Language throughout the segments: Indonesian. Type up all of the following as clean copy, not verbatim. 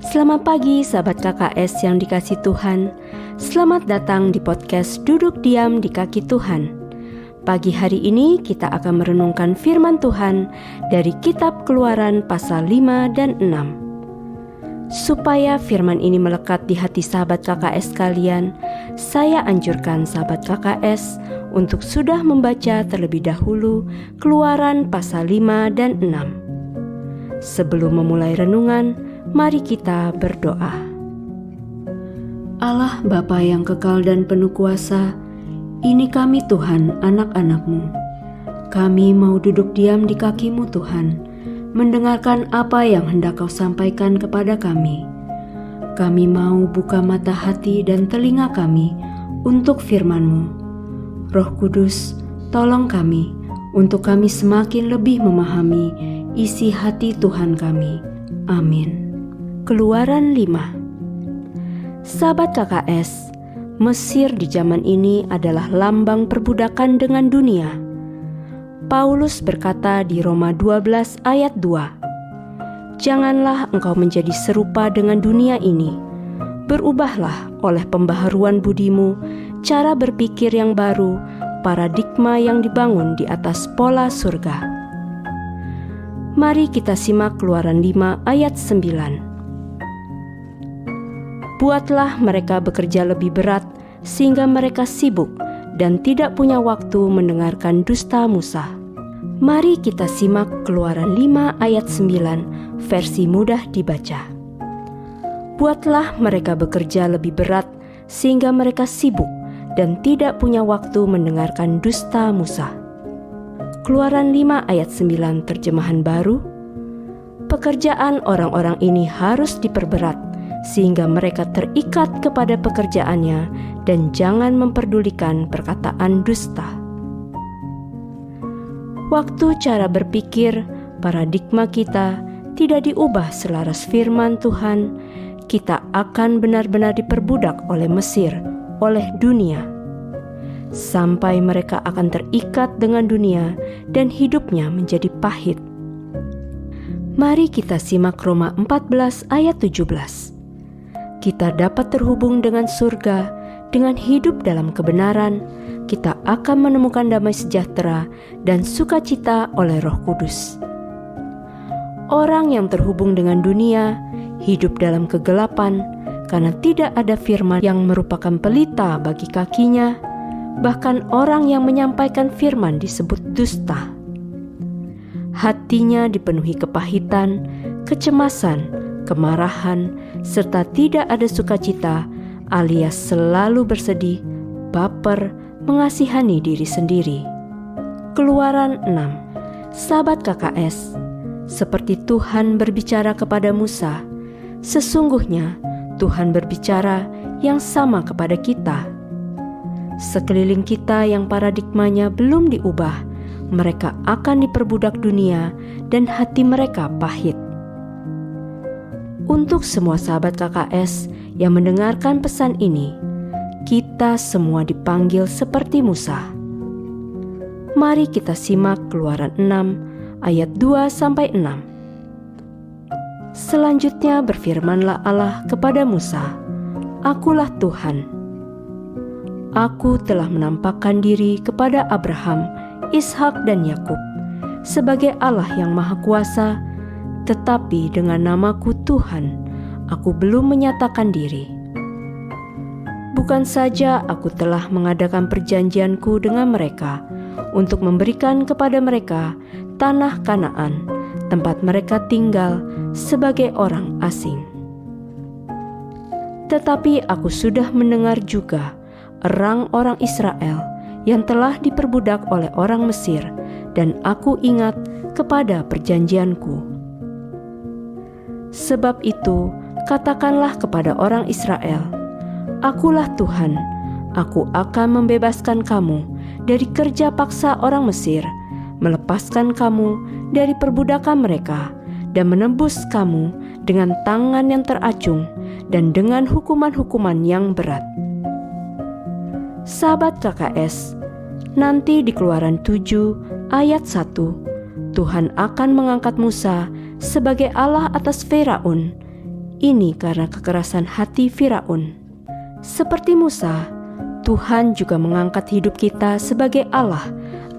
Selamat pagi sahabat KKS yang dikasihi Tuhan. Selamat datang di podcast Duduk Diam di Kaki Tuhan. Pagi hari ini kita akan merenungkan firman Tuhan dari kitab Keluaran pasal 5 dan 6. Supaya firman ini melekat di hati sahabat KKS kalian, saya anjurkan sahabat KKS untuk sudah membaca terlebih dahulu Keluaran pasal 5 dan 6. Sebelum memulai renungan, mari kita berdoa. Allah Bapa yang kekal dan penuh kuasa, ini kami Tuhan, anak-anak-Mu. Kami mau duduk diam di kaki-Mu Tuhan, mendengarkan apa yang hendak Kau sampaikan kepada kami. Kami mau buka mata hati dan telinga kami untuk firman-Mu. Roh Kudus, tolong kami untuk kami semakin lebih memahami isi hati Tuhan kami. Amin. Keluaran 5. Sahabat KKS, Mesir di zaman ini adalah lambang perbudakan dengan dunia. Paulus berkata di Roma 12 ayat 2, "Janganlah engkau menjadi serupa dengan dunia ini. Berubahlah oleh pembaharuan budimu, cara berpikir yang baru, paradigma yang dibangun di atas pola surga." Mari kita simak Keluaran 5 ayat 9. Buatlah mereka bekerja lebih berat sehingga mereka sibuk dan tidak punya waktu mendengarkan dusta Musa. Mari kita simak Keluaran 5 ayat 9 versi mudah dibaca. Buatlah mereka bekerja lebih berat sehingga mereka sibuk dan tidak punya waktu mendengarkan dusta Musa. Keluaran 5 ayat 9 terjemahan baru. Pekerjaan orang-orang ini harus diperberat sehingga mereka terikat kepada pekerjaannya dan jangan memperdulikan perkataan dusta. Waktu cara berpikir, paradigma kita tidak diubah selaras firman Tuhan, kita akan benar-benar diperbudak oleh Mesir, oleh dunia. Sampai mereka akan terikat dengan dunia dan hidupnya menjadi pahit. Mari kita simak Roma 14 ayat 17. Kita dapat terhubung dengan surga, dengan hidup dalam kebenaran, kita akan menemukan damai sejahtera dan sukacita oleh Roh Kudus. Orang yang terhubung dengan dunia, hidup dalam kegelapan, karena tidak ada firman yang merupakan pelita bagi kakinya, bahkan orang yang menyampaikan firman disebut dusta. Hatinya dipenuhi kepahitan, kecemasan, kemarahan, serta tidak ada sukacita, alias selalu bersedih, baper, mengasihani diri sendiri. Keluaran 6. Sahabat KKS, seperti Tuhan berbicara kepada Musa, sesungguhnya Tuhan berbicara yang sama kepada kita. Sekeliling kita yang paradigmanya belum diubah, mereka akan diperbudak dunia dan hati mereka pahit. Untuk semua sahabat KKS yang mendengarkan pesan ini, kita semua dipanggil seperti Musa. Mari kita simak Keluaran 6 ayat 2-6. Selanjutnya berfirmanlah Allah kepada Musa, "Akulah Tuhan. Aku telah menampakkan diri kepada Abraham, Ishak dan Yakub sebagai Allah yang Maha Kuasa, tetapi dengan namaku Tuhan, aku belum menyatakan diri. Bukan saja aku telah mengadakan perjanjianku dengan mereka untuk memberikan kepada mereka tanah Kanaan, tempat mereka tinggal sebagai orang asing. Tetapi aku sudah mendengar juga erang orang Israel yang telah diperbudak oleh orang Mesir, dan aku ingat kepada perjanjianku. Sebab itu, katakanlah kepada orang Israel, Akulah Tuhan, aku akan membebaskan kamu dari kerja paksa orang Mesir, melepaskan kamu dari perbudakan mereka, dan menebus kamu dengan tangan yang teracung dan dengan hukuman-hukuman yang berat." Sahabat KKS, nanti di Keluaran 7 ayat 1, Tuhan akan mengangkat Musa sebagai Allah atas Firaun. Ini karena kekerasan hati Firaun. Seperti Musa, Tuhan juga mengangkat hidup kita sebagai Allah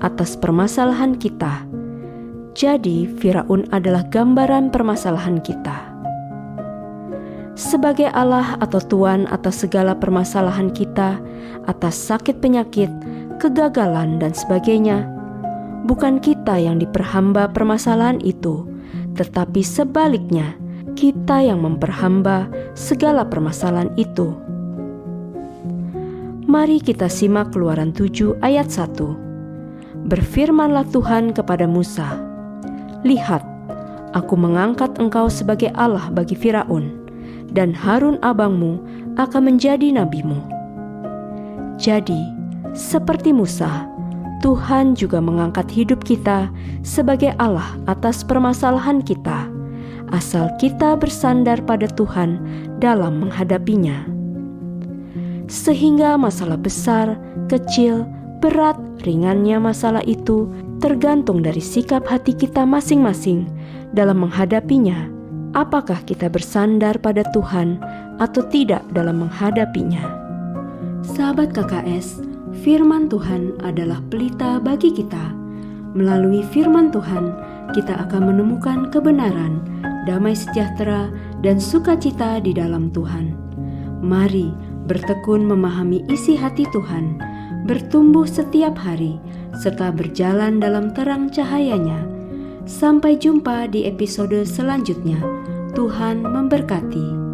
atas permasalahan kita. Jadi, Firaun adalah gambaran permasalahan kita. Sebagai Allah atau Tuhan atas segala permasalahan kita, atas sakit penyakit, kegagalan, dan sebagainya, bukan kita yang diperhamba permasalahan itu, tetapi sebaliknya, kita yang memperhamba segala permasalahan itu. Mari kita simak Keluaran 7 ayat 1. Berfirmanlah Tuhan kepada Musa, "Lihat, aku mengangkat engkau sebagai Allah bagi Firaun, dan Harun abangmu akan menjadi nabimu." Jadi, seperti Musa, Tuhan juga mengangkat hidup kita sebagai Allah atas permasalahan kita, asal kita bersandar pada Tuhan dalam menghadapinya. Sehingga masalah besar, kecil, berat, ringannya masalah itu tergantung dari sikap hati kita masing-masing dalam menghadapinya. Apakah kita bersandar pada Tuhan atau tidak dalam menghadapinya? Sahabat KKS, firman Tuhan adalah pelita bagi kita. Melalui firman Tuhan, kita akan menemukan kebenaran, damai sejahtera, dan sukacita di dalam Tuhan. Mari bertekun memahami isi hati Tuhan, bertumbuh setiap hari, serta berjalan dalam terang cahaya-Nya. Sampai jumpa di episode selanjutnya. Tuhan memberkati.